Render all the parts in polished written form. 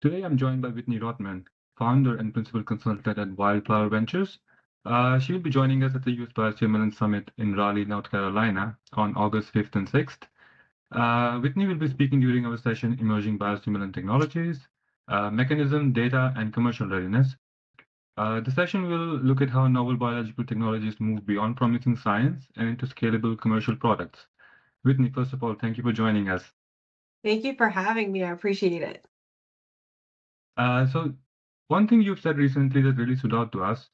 Today I'm joined by Whitney Rottman, founder and principal consultant at Wildflower Ventures. She will be joining us at the Youth Biostimulant Summit in Raleigh, North Carolina on August 5th and 6th. Whitney will be speaking during our session, Emerging Biostimulant Technologies, Mechanism, Data, and Commercial Readiness. The session will look at how novel biological technologies move beyond promising science and into scalable commercial products. Whitney, first of all, thank you for joining us. Thank you for having me. I appreciate it. So one thing you've said recently that really stood out to us,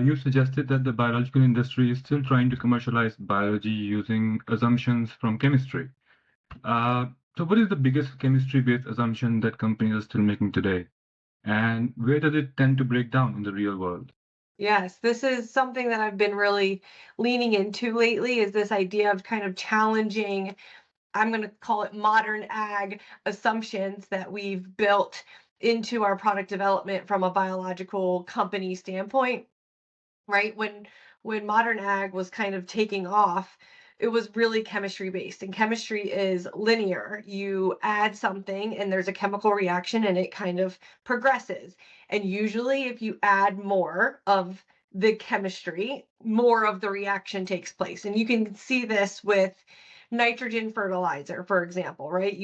you suggested that the biological industry is still trying to commercialize biology using assumptions from chemistry. Uh, so what is the biggest chemistry-based assumption that companies are still making today? And where does it tend to break down in the real world? Yes, this is something that I've been really leaning into lately is this idea of kind of challenging, I'm going to call it modern ag assumptions that we've built into our product development from a biological company standpoint, right? When modern ag was kind of taking off, it was really chemistry based, and chemistry is linear. You add something and there's a chemical reaction and it kind of progresses. And usually if you add more of the chemistry, more of the reaction takes place. And you can see this with nitrogen fertilizer, for example, right?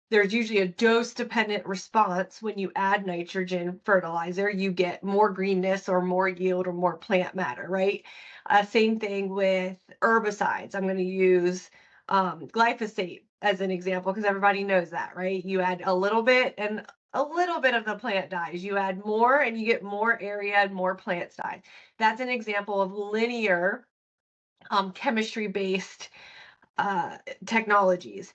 There's usually a dose dependent response. When you add nitrogen fertilizer, you get more greenness or more yield or more plant matter, right? Same thing with herbicides. I'm going to use glyphosate as an example because everybody knows that, right? You add a little bit and a little bit of the plant dies. You add more and you get more area and more plants die. That's an example of linear chemistry based uh, technologies.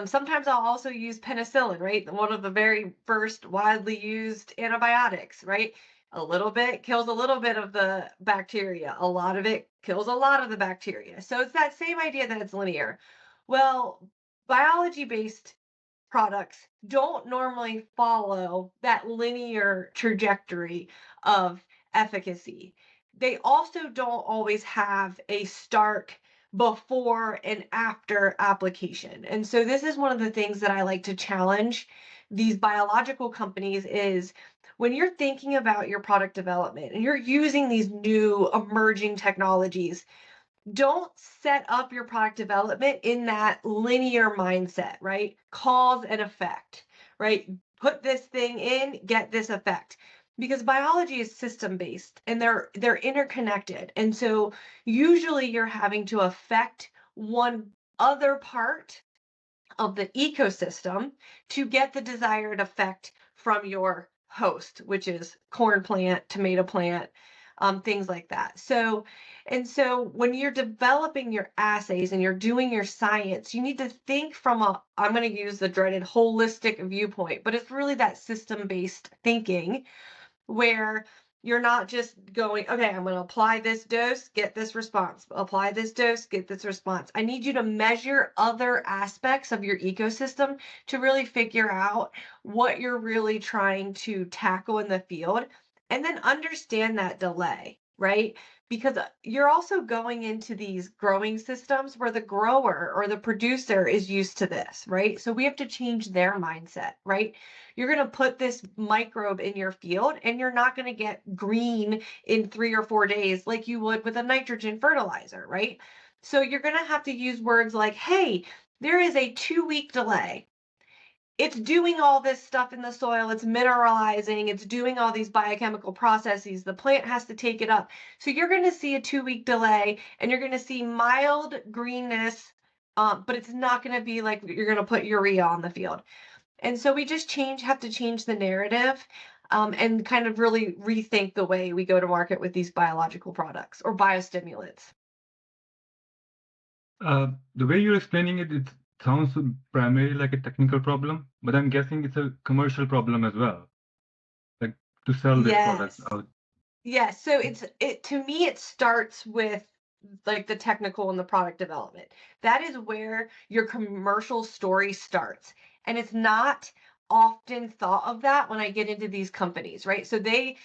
Sometimes I'll also use penicillin, right? One of the very first widely used antibiotics, right? A little bit kills a little bit of the bacteria. A lot of it kills a lot of the bacteria. So it's that same idea that it's linear. Well, biology based products don't normally follow that linear trajectory of efficacy. They also don't always have a stark before and after application. And so this is one of the things that I like to challenge these biological companies is when you're thinking about your product development and you're using these new emerging technologies, don't set up your product development in that linear mindset, right? Cause and effect, right? Put this thing in, get this effect. Because biology is system based and they're interconnected. And so usually you're having to affect one other part of the ecosystem to get the desired effect from your host, which is corn plant, tomato plant, things like that. So when you're developing your assays and you're doing your science, you need to think from I'm going to use the dreaded holistic viewpoint, but it's really that system based thinking where you're not just going, okay, I'm going to apply this dose, get this response, apply this dose, get this response. I need you to measure other aspects of your ecosystem to really figure out what you're really trying to tackle in the field and then understand that delay, right? Because you're also going into these growing systems where the grower or the producer is used to this, right? So we have to change their mindset, right? You're going to put this microbe in your field and you're not going to get green in 3 or 4 days like you would with a nitrogen fertilizer, right? So you're going to have to use words like, hey, there is a 2 week delay. It's doing all this stuff in the soil, it's mineralizing, it's doing all these biochemical processes. The plant has to take it up. So you're going to see a 2 week delay and you're going to see mild greenness, but it's not going to be like you're going to put urea on the field. And so we just have to change the narrative, and kind of really rethink the way we go to market with these biological products or biostimulants. The way you're explaining it, it sounds primarily like a technical problem, but I'm guessing it's a commercial problem as well, like to sell this product Yes. out. Yes. So it to me it starts with like the technical and the product development. That is where your commercial story starts. And it's not often thought of that when I get into these companies, right? So the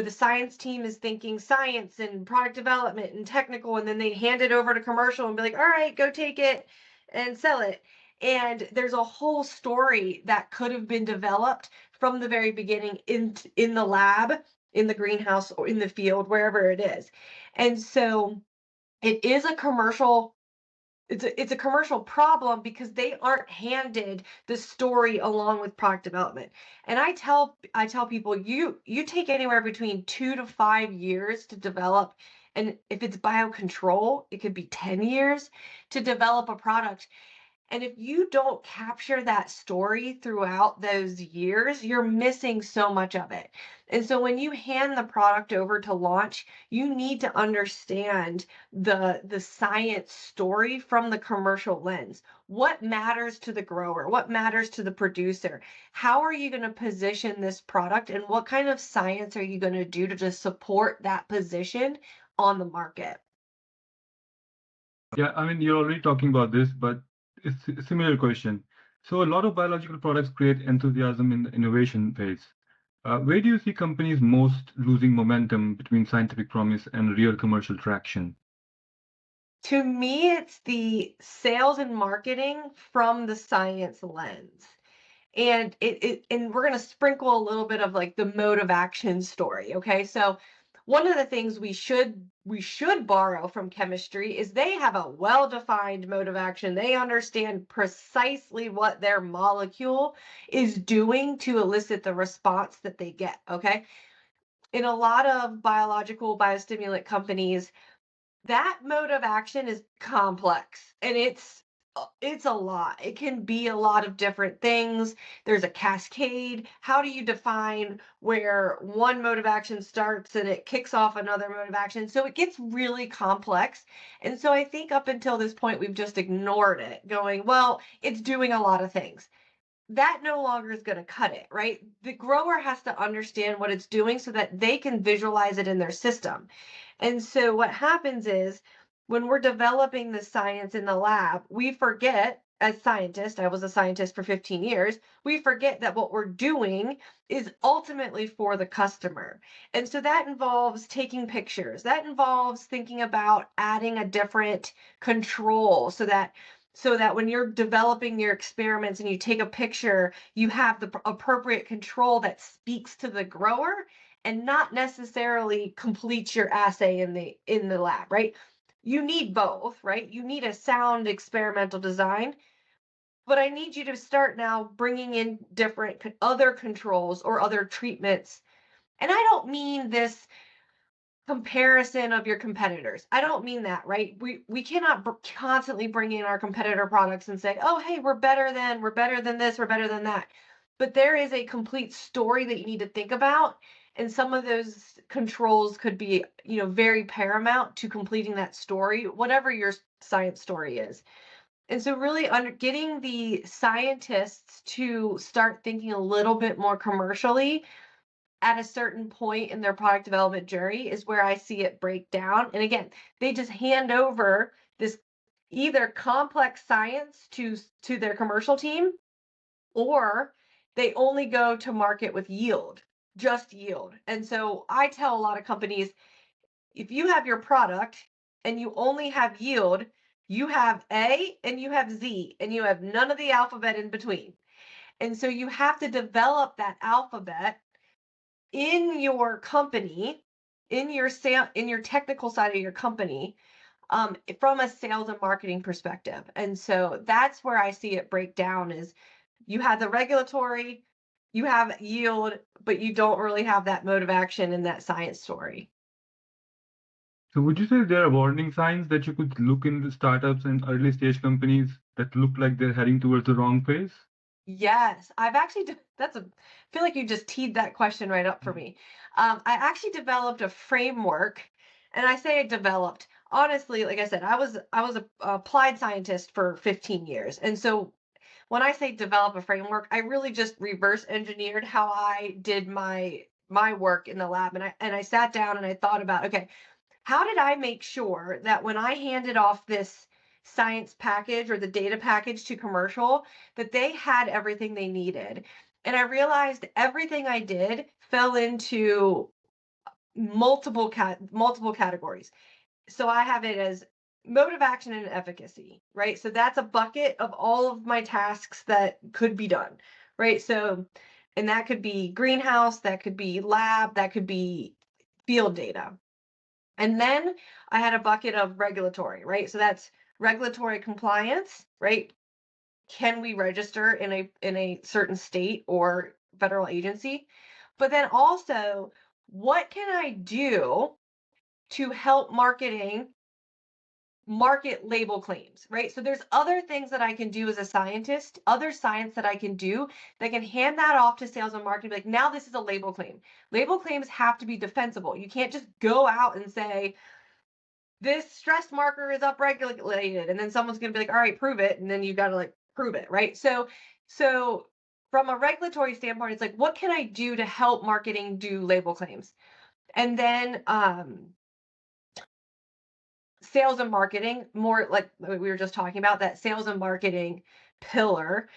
science team is thinking science and product development and technical, and then they hand it over to commercial and be like, all right, go take it and sell it. And there's a whole story that could have been developed from the very beginning in the lab, in the greenhouse, or in the field, wherever it is. And so it is a commercial it's a commercial problem because they aren't handed the story along with product development. And I tell people you take anywhere between 2 to 5 years to develop, and if it's biocontrol, it could be 10 years to develop a product. And if you don't capture that story throughout those years, you're missing so much of it. And so when you hand the product over to launch, you need to understand the science story from the commercial lens. What matters to the grower? What matters to the producer? How are you going to position this product, and what kind of science are you going to do to just support that position on the market? Yeah, I mean, you're already talking about this, but it's a similar question. So a lot of biological products create enthusiasm in the innovation phase. Where do you see companies most losing momentum between scientific promise and real commercial traction? To me, it's the sales and marketing from the science lens. And and we're going to sprinkle a little bit of like the mode of action story, okay? So one of the things we should borrow from chemistry is they have a well-defined mode of action. They understand precisely what their molecule is doing to elicit the response that they get, okay? In a lot of biological biostimulant companies, that mode of action is complex, and it's a lot. It can be a lot of different things. There's a cascade. How do you define where one mode of action starts and it kicks off another mode of action? So it gets really complex. And so I think up until this point, we've just ignored it, going, well, it's doing a lot of things. That no longer is going to cut it, right? The grower has to understand what it's doing so that they can visualize it in their system. And so what happens is when we're developing the science in the lab, we forget, as scientists, I was a scientist for 15 years, we forget that what we're doing is ultimately for the customer. And so that involves taking pictures. That involves thinking about adding a different control so that when you're developing your experiments and you take a picture, you have the appropriate control that speaks to the grower and not necessarily completes your assay in the lab, right? You need both, right? You need a sound experimental design, but I need you to start now bringing in different other controls or other treatments. And I don't mean this comparison of your competitors. I don't mean that, right? We cannot constantly bring in our competitor products and say, "Oh, hey, we're better than this, we're better than that." But there is a complete story that you need to think about, and some of those controls could be, very paramount to completing that story, whatever your science story is. And so really getting the scientists to start thinking a little bit more commercially at a certain point in their product development journey is where I see it break down. And again, they just hand over this either complex science to their commercial team, or they only go to market with yield, just yield. And so I tell a lot of companies, if you have your product and you only have yield, you have A and you have Z, and you have none of the alphabet in between. And so you have to develop that alphabet in your company, in your technical side of your company, from a sales and marketing perspective. And so that's where I see it break down is you have the regulatory, you have yield, but you don't really have that mode of action in that science story. So would you say there are warning signs that you could look in the startups and early stage companies that look like they're heading towards the wrong phase? Yes, I've actually feel like you just teed that question right up for Mm. me. I actually developed a framework, and I say I developed. Honestly, like I said, I was a applied scientist for 15 years. And so when I say develop a framework, I really just reverse engineered how I did my work in the lab. And I sat down and I thought about, okay, how did I make sure that when I handed off this science package or the data package to commercial, that they had everything they needed? And I realized everything I did fell into multiple categories. So I have it as mode of action and efficacy, right? So that's a bucket of all of my tasks that could be done, right? So And that could be greenhouse, that could be lab, that could be field data. And then I had a bucket of regulatory, right? So that's regulatory compliance, right? Can we register in a certain state or federal agency? But then also, what can I do to help market label claims, right? So there's other things that I can do as a scientist, other science that I can do that can hand that off to sales and marketing. Like, now this is a label claim. Label claims have to be defensible. You can't just go out and say, this stress marker is upregulated, and then someone's going to be like, all right, prove it. And then you got to like prove it, right? So from a regulatory standpoint, it's like, what can I do to help marketing do label claims? And then sales and marketing, more like we were just talking about, that sales and marketing pillar,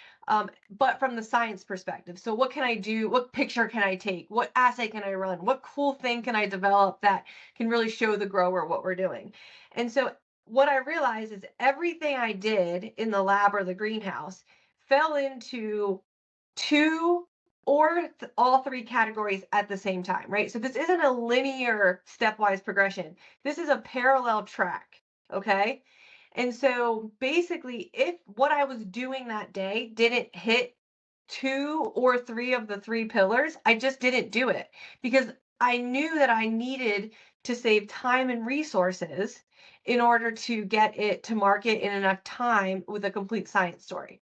but from the science perspective. So what can I do? What picture can I take? What assay can I run? What cool thing can I develop that can really show the grower what we're doing? And so what I realized is everything I did in the lab or the greenhouse fell into two or all three categories at the same time, right? So this isn't a linear stepwise progression. This is a parallel track, okay? And so basically, if what I was doing that day didn't hit two or three of the three pillars, I just didn't do it because I knew that I needed to save time and resources in order to get it to market in enough time with a complete science story.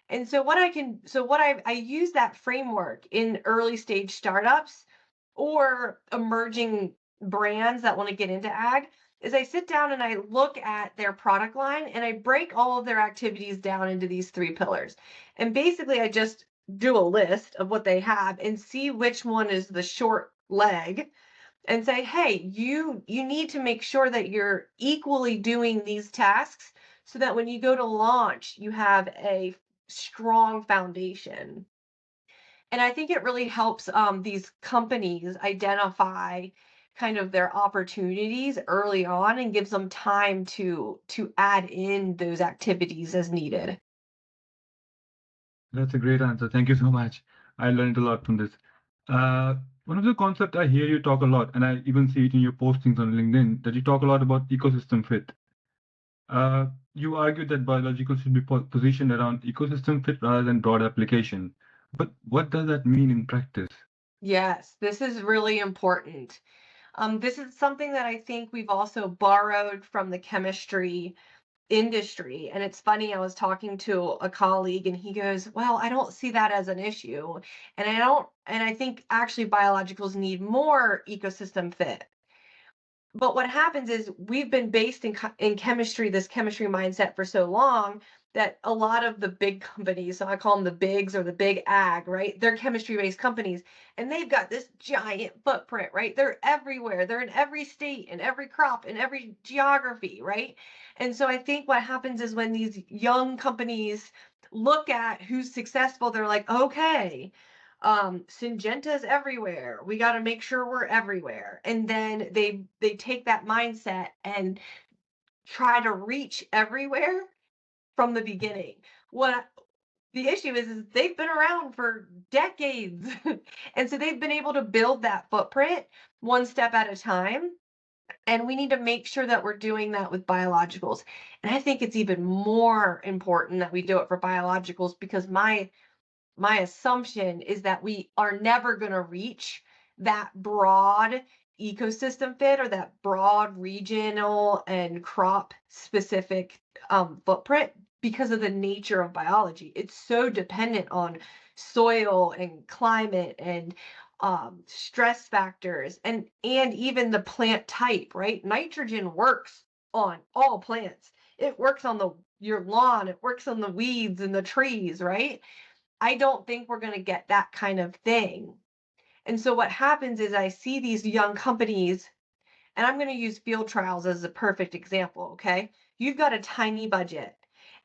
And so I use that framework in early stage startups or emerging brands that want to get into ag is I sit down and I look at their product line and I break all of their activities down into these three pillars. And basically I just do a list of what they have and see which one is the short leg and say, hey, you need to make sure that you're equally doing these tasks so that when you go to launch, you have a strong foundation. And I think it really helps these companies identify kind of their opportunities early on and gives them time to add in those activities as needed. That's a great answer. Thank you so much. I learned a lot from this. Uh, One of the concepts I hear you talk a lot, and I even see it in your postings on LinkedIn, that you talk a lot about ecosystem fit. You argue that biological should be positioned around ecosystem fit rather than broad application. But what does that mean in practice? Yes, this is really important. This is something that I think we've also borrowed from the chemistry industry. And it's funny, I was talking to a colleague and he goes, well, I don't see that as an issue. And I think actually biologicals need more ecosystem fit. But what happens is we've been based in chemistry, this chemistry mindset for so long that a lot of the big companies, so I call them the bigs or the big ag, right? They're chemistry based companies and they've got this giant footprint, right? They're everywhere. They're in every state, in every crop, in every geography, right? And so I think what happens is when these young companies look at who's successful, they're like, okay, Syngenta's everywhere. We got to make sure we're everywhere. And then they take that mindset and try to reach everywhere from the beginning. What the issue is they've been around for decades. And so they've been able to build that footprint one step at a time. And we need to make sure that we're doing that with biologicals. And I think it's even more important that we do it for biologicals because my assumption is that we are never going to reach that broad ecosystem fit or that broad regional and crop specific footprint because of the nature of biology. It's so dependent on soil and climate and stress factors and even the plant type, right? Nitrogen works on all plants. It works on the your lawn, it works on the weeds and the trees, right? I don't think we're going to get that kind of thing. And so what happens is I see these young companies, and I'm going to use field trials as a perfect example, okay? You've got a tiny budget.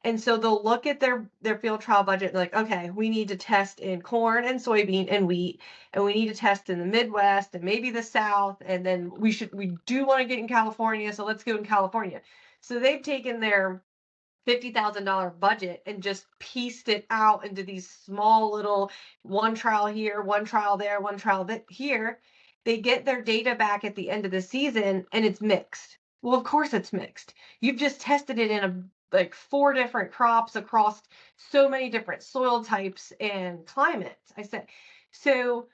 And so they'll look at their field trial budget and like, okay, we need to test in corn and soybean and wheat, and we need to test in the Midwest and maybe the South, and then we do want to get in California, so let's go in California. So they've taken $50,000 budget and just pieced it out into these small little one trial here, one trial there, one trial here, they get their data back at the end of the season and it's mixed. Well, of course it's mixed. You've just tested it in like 4 different crops across so many different soil types and climates. I said, so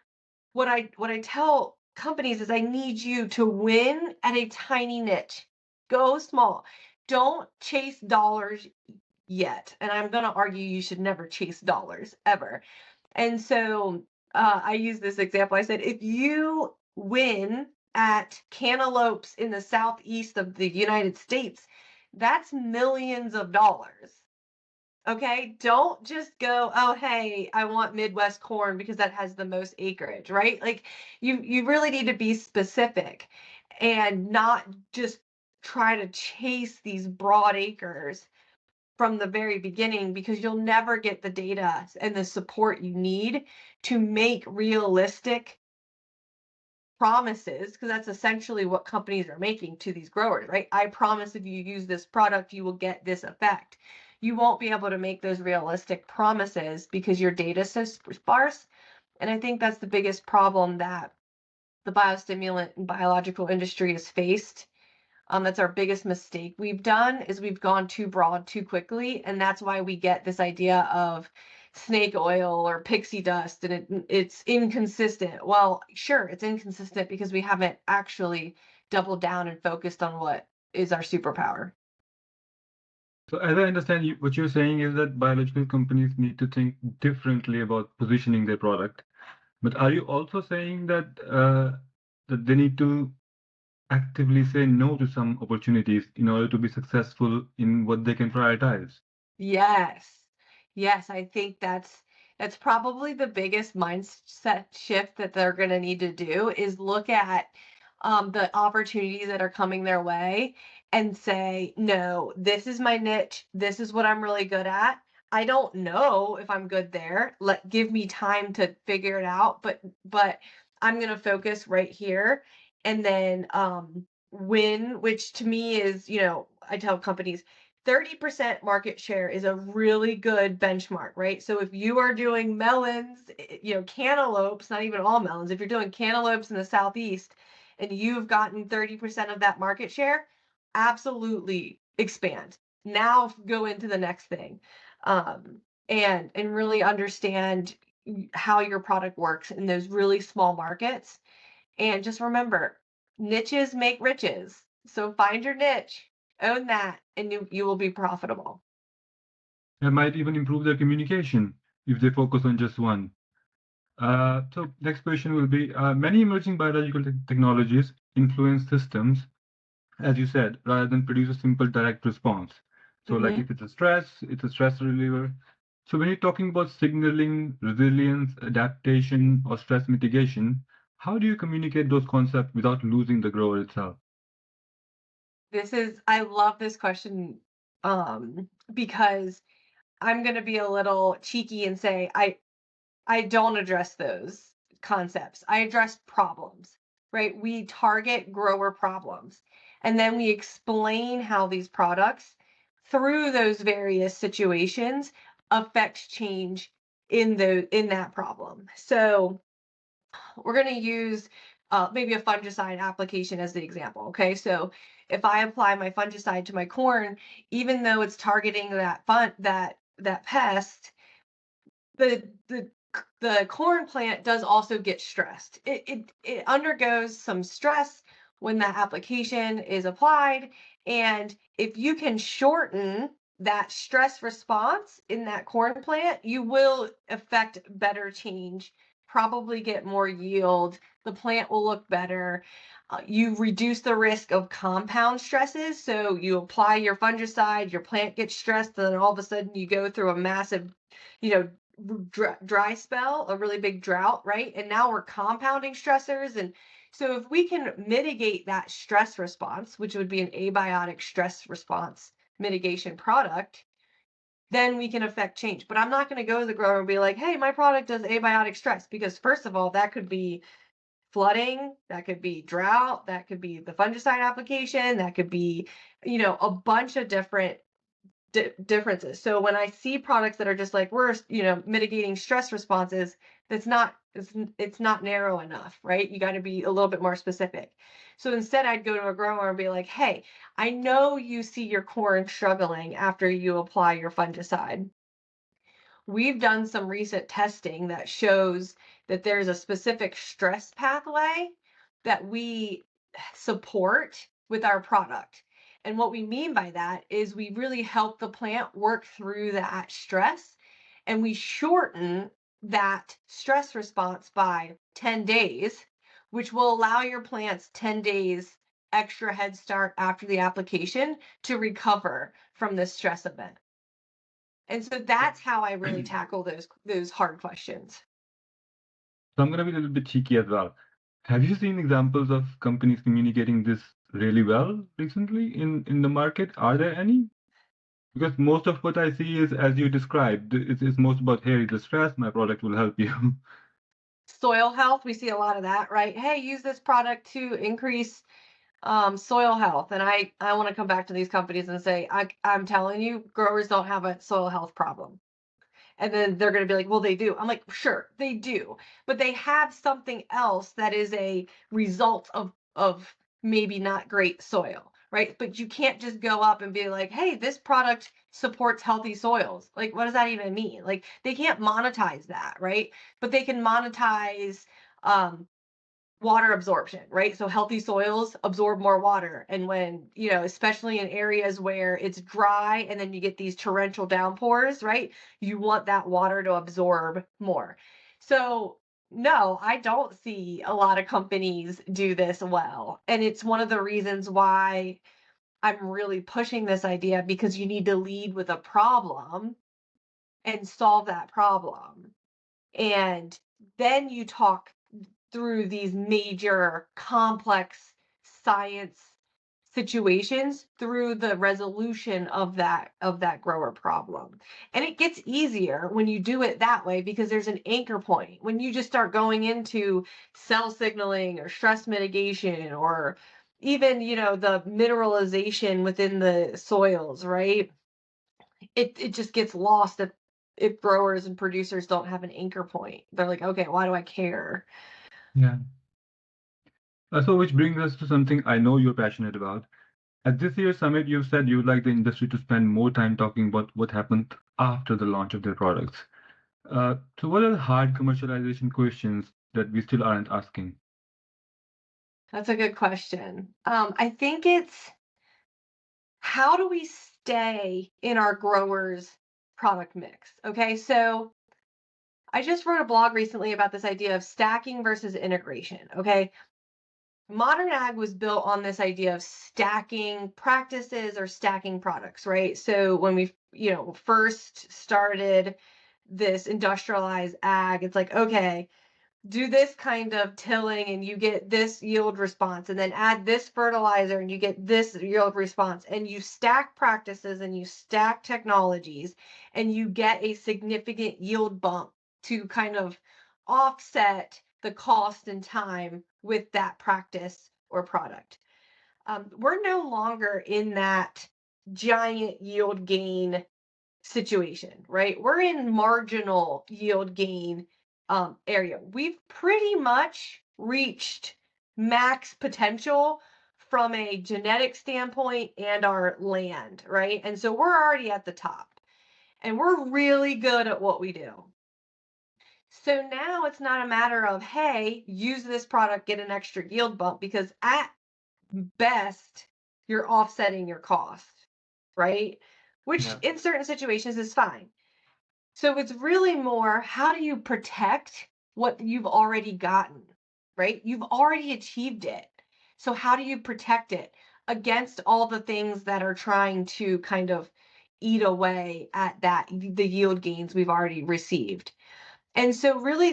what I tell companies is I need you to win at a tiny niche. Go small. Don't chase dollars yet. And I'm going to argue you should never chase dollars ever. And so I use this example. I said, if you win at cantaloupes in the southeast of the United States, that's millions of dollars. Okay, don't just go, oh, hey, I want Midwest corn because that has the most acreage, right? Like you really need to be specific and not just try to chase these broad acres from the very beginning because you'll never get the data and the support you need to make realistic promises, because that's essentially what companies are making to these growers, right? I promise if you use this product, you will get this effect. You won't be able to make those realistic promises because your data is so sparse. And I think that's the biggest problem that the biostimulant and biological industry has faced. That's our biggest mistake we've done is we've gone too broad too quickly, and that's why we get this idea of snake oil or pixie dust, and it's inconsistent. Well, sure, it's inconsistent because we haven't actually doubled down and focused on what is our superpower. So as I understand you, what you're saying is that biological companies need to think differently about positioning their product. But are you also saying that they need to actively say no to some opportunities in order to be successful in what they can prioritize? Yes. Yes, I think that's probably the biggest mindset shift that they're going to need to do is look at the opportunities that are coming their way and say, no, this is my niche. This is what I'm really good at. I don't know if I'm good there. Give me time to figure it out, but I'm going to focus right here and then win, which to me is, I tell companies 30% market share is a really good benchmark, right? So if you are doing melons, cantaloupes, not even all melons, if you're doing cantaloupes in the southeast and you've gotten 30% of that market share, absolutely expand. Now go into the next thing. Um, and really understand how your product works in those really small markets. And just remember, niches make riches. So find your niche, own that, and you will be profitable. It might even improve their communication if they focus on just one. So next question will be, many emerging biological technologies influence systems, as you said, rather than produce a simple direct response. So like Hmm. if it's a stress reliever. So when you're talking about signaling, resilience, adaptation, or stress mitigation, how do you communicate those concepts without losing the grower itself? I love this question because I'm going to be a little cheeky and say I don't address those concepts. I address problems, right? We target grower problems and then we explain how these products through those various situations affect change in that problem. So we're going to use maybe a fungicide application as the example. Okay, so if I apply my fungicide to my corn, even though it's targeting that pest, the the corn plant does also get stressed. It undergoes some stress when that application is applied, and if you can shorten that stress response in that corn plant, you will affect better change, probably get more yield. The plant will look better. You reduce the risk of compound stresses. So you apply your fungicide, your plant gets stressed, and then all of a sudden you go through a massive, you know, dry spell, a really big drought, right? And now we're compounding stressors. And so if we can mitigate that stress response, which would be an abiotic stress response mitigation product, then we can affect change. But I'm not going to go to the grower and be like, hey, my product does abiotic stress, because first of all, that could be flooding, that could be drought, that could be the fungicide application, that could be, a bunch of different differences. So when I see products that are just like we're mitigating stress responses, it's not narrow enough, right? You got to be a little bit more specific. So instead, I'd go to a grower and be like, hey, I know you see your corn struggling after you apply your fungicide. We've done some recent testing that shows that there's a specific stress pathway that we support with our product. And what we mean by that is we really help the plant work through that stress, and we shorten that stress response by 10 days, which will allow your plants 10 days extra head start after the application to recover from this stress event. And so that's how I really tackle those hard questions. So I'm going to be a little bit cheeky as well. Have you seen examples of companies communicating this really well recently in the market? Are there any? Because most of what I see is, as you described, it's most about, here is the stress, my product will help you. Soil health, we see a lot of that, right? Hey, use this product to increase soil health. And I want to come back to these companies and say, I'm telling you, growers don't have a soil health problem. And then they're going to be like, well, they do. I'm like, sure, they do, but they have something else that is a result of maybe not great soil, right? But you can't just go up and be like, hey, this product supports healthy soils. Like, what does that even mean? Like, they can't monetize that, right? But they can monetize um, water absorption, right? So healthy soils absorb more water. And when, especially in areas where it's dry and then you get these torrential downpours, right? You want that water to absorb more. So, no, I don't see a lot of companies do this well. And it's one of the reasons why I'm really pushing this idea, because you need to lead with a problem and solve that problem. And then you talk through these major complex science situations through the resolution of that grower problem. And it gets easier when you do it that way, because there's an anchor point. When you just start going into cell signaling or stress mitigation, or even the mineralization within the soils, right? It just gets lost if growers and producers don't have an anchor point. They're like, okay, why do I care? Yeah. So which brings us to something I know you're passionate about. At this year's summit, you said you would like the industry to spend more time talking about what happened after the launch of their products. So what are the hard commercialization questions that we still aren't asking? That's a good question. I think it's, how do we stay in our growers' product mix? Okay, so I just wrote a blog recently about this idea of stacking versus integration. Okay, modern ag was built on this idea of stacking practices or stacking products, right? So when we, first started this industrialized ag, it's like, okay, do this kind of tilling and you get this yield response, and then add this fertilizer and you get this yield response, and you stack practices and you stack technologies and you get a significant yield bump to kind of offset the cost and time with that practice or product. We're no longer in that giant yield gain situation, right? We're in marginal yield gain area. We've pretty much reached max potential from a genetic standpoint and our land, right? And so we're already at the top, and we're really good at what we do. So now it's not a matter of, hey, use this product, get an extra yield bump, because at best, you're offsetting your cost, right? Which Yeah. in certain situations is fine. So it's really more, how do you protect what you've already gotten, right? You've already achieved it. So how do you protect it against all the things that are trying to kind of eat away at the yield gains we've already received? And so really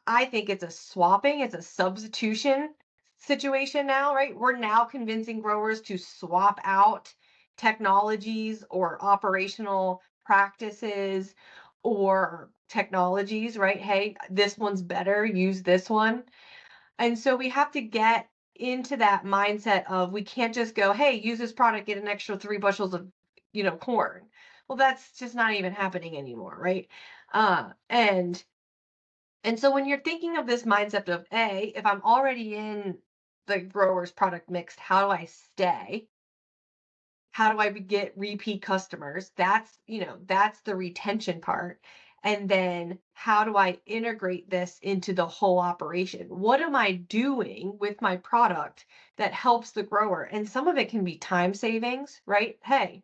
I think it's a swapping, it's a substitution situation now, right? We're now convincing growers to swap out technologies or operational practices or technologies, right? Hey, this one's better, use this one. And so we have to get into that mindset of, we can't just go, hey, use this product, get an extra 3 bushels of corn. Well, that's just not even happening anymore, right? And so when you're thinking of this mindset of if I'm already in the grower's product mix, how do I stay? How do I get repeat customers? That's the retention part. And then how do I integrate this into the whole operation? What am I doing with my product that helps the grower? And some of it can be time savings, right? Hey,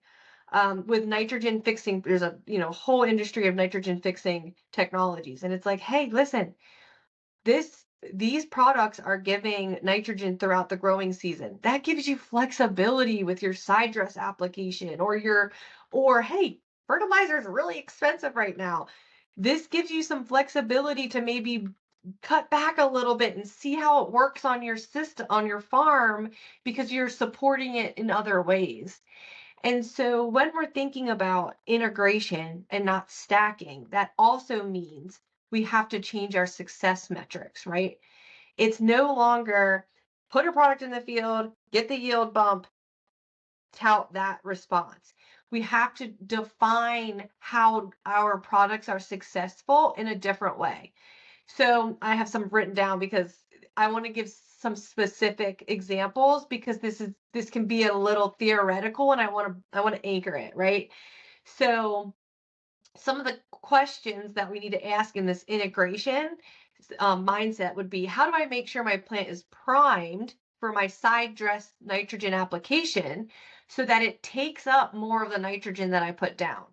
with nitrogen fixing, there's a whole industry of nitrogen fixing technologies, and it's like, hey, listen, this these products are giving nitrogen throughout the growing season. That gives you flexibility with your side dress application or hey, fertilizer is really expensive right now. This gives you some flexibility to maybe cut back a little bit and see how it works on your system on your farm because you're supporting it in other ways. And so when we're thinking about integration and not stacking, that also means we have to change our success metrics, right? It's no longer put a product in the field, get the yield bump, tout that response. We have to define how our products are successful in a different way. So I have some written down because I want to give some specific examples because this can be a little theoretical and I want to anchor it, right? So some of the questions that we need to ask in this integration mindset would be, how do I make sure my plant is primed for my side dress nitrogen application so that it takes up more of the nitrogen that I put down,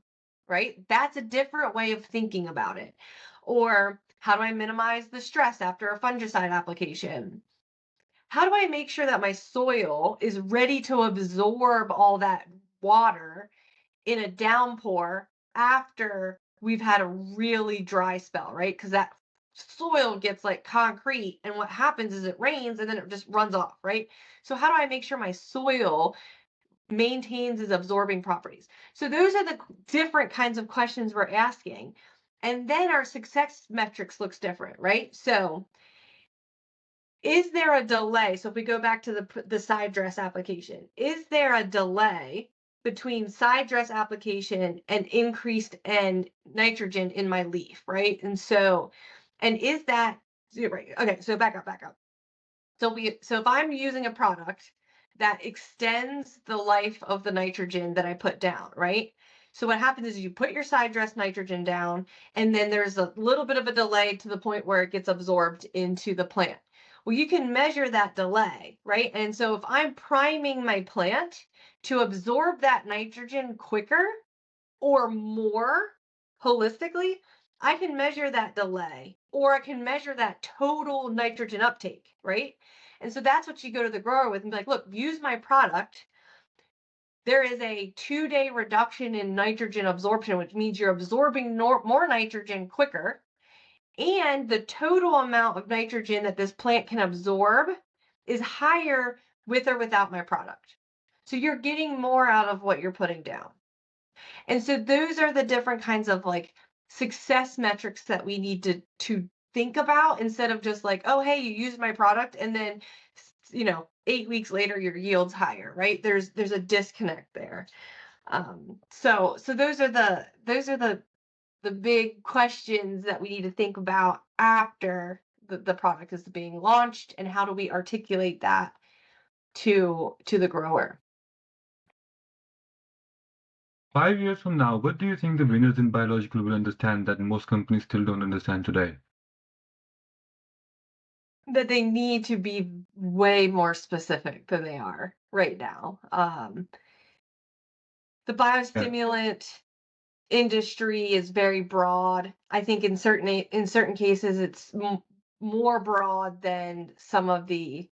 right? That's a different way of thinking about it. Or how do I minimize the stress after a fungicide application? How do I make sure that my soil is ready to absorb all that water in a downpour after we've had a really dry spell, right? Because that soil gets like concrete, and what happens is it rains and then it just runs off, right? So, how do I make sure my soil maintains its absorbing properties? So, those are the different kinds of questions we're asking. And then our success metrics looks different, right? So, is there a delay? So if we go back to the side dress application, is there a delay between side dress application and increased and nitrogen in my leaf, right? And is that right? Okay, so back up. So if I'm using a product that extends the life of the nitrogen that I put down, right? So what happens is you put your side dress nitrogen down, and then there's a little bit of a delay to the point where it gets absorbed into the plant. Well, you can measure that delay, right? And so if I'm priming my plant to absorb that nitrogen quicker or more holistically, I can measure that delay or I can measure that total nitrogen uptake, right? And so that's what you go to the grower with and be like, look, use my product. There is a 2-day reduction in nitrogen absorption, which means you're absorbing more nitrogen quicker. And the total amount of nitrogen that this plant can absorb is higher with or without my product. So you're getting more out of what you're putting down. And so those are the different kinds of like success metrics that we need to think about instead of just like, oh, hey, you used my product and then 8 weeks later your yield's higher, right? There's a disconnect there. So those are the big questions that we need to think about after the product is being launched, and how do we articulate that to the grower. 5 years from now, what do you think the winners in biological will understand that most companies still don't understand today? That they need to be way more specific than they are right now. The Yeah. biostimulant industry is very broad. I think in certain cases it's more broad than some of the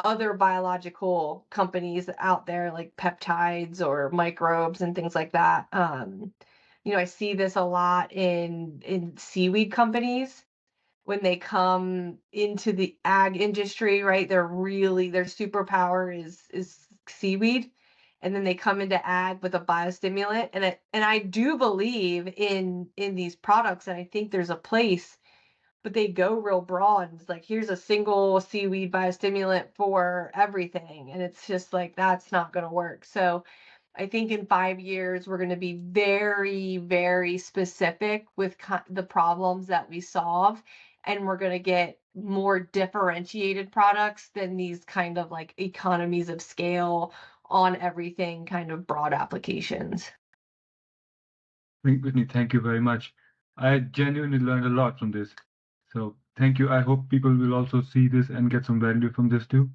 other biological companies out there, like peptides or microbes and things like that. I see this a lot in seaweed companies when they come into the ag industry, right? Their superpower is seaweed. And then they come into ag with a biostimulant. And I do believe in these products, and I think there's a place, but they go real broad. It's like, here's a single seaweed biostimulant for everything. And it's just like, that's not going to work. So I think in 5 years, we're going to be very, very specific with the problems that we solve. And we're going to get more differentiated products than these kind of like economies of scale on everything kind of broad applications. Whitney, thank you very much. I genuinely learned a lot from this. So thank you. I hope people will also see this and get some value from this too.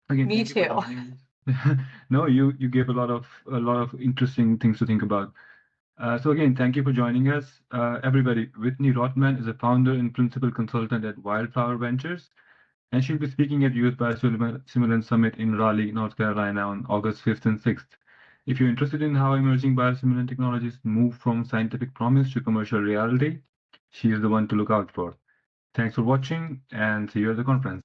Again, Me thank you for too. joining us. No, you gave a lot of interesting things to think about. So again, thank you for joining us, everybody. Whitney Rottman is a founder and principal consultant at Wildflower Ventures, and she'll be speaking at Youth Biostimulants Summit in Raleigh, North Carolina on August 5th and 6th. If you're interested in how emerging biostimulant technologies move from scientific promise to commercial reality, she is the one to look out for. Thanks for watching, and see you at the conference.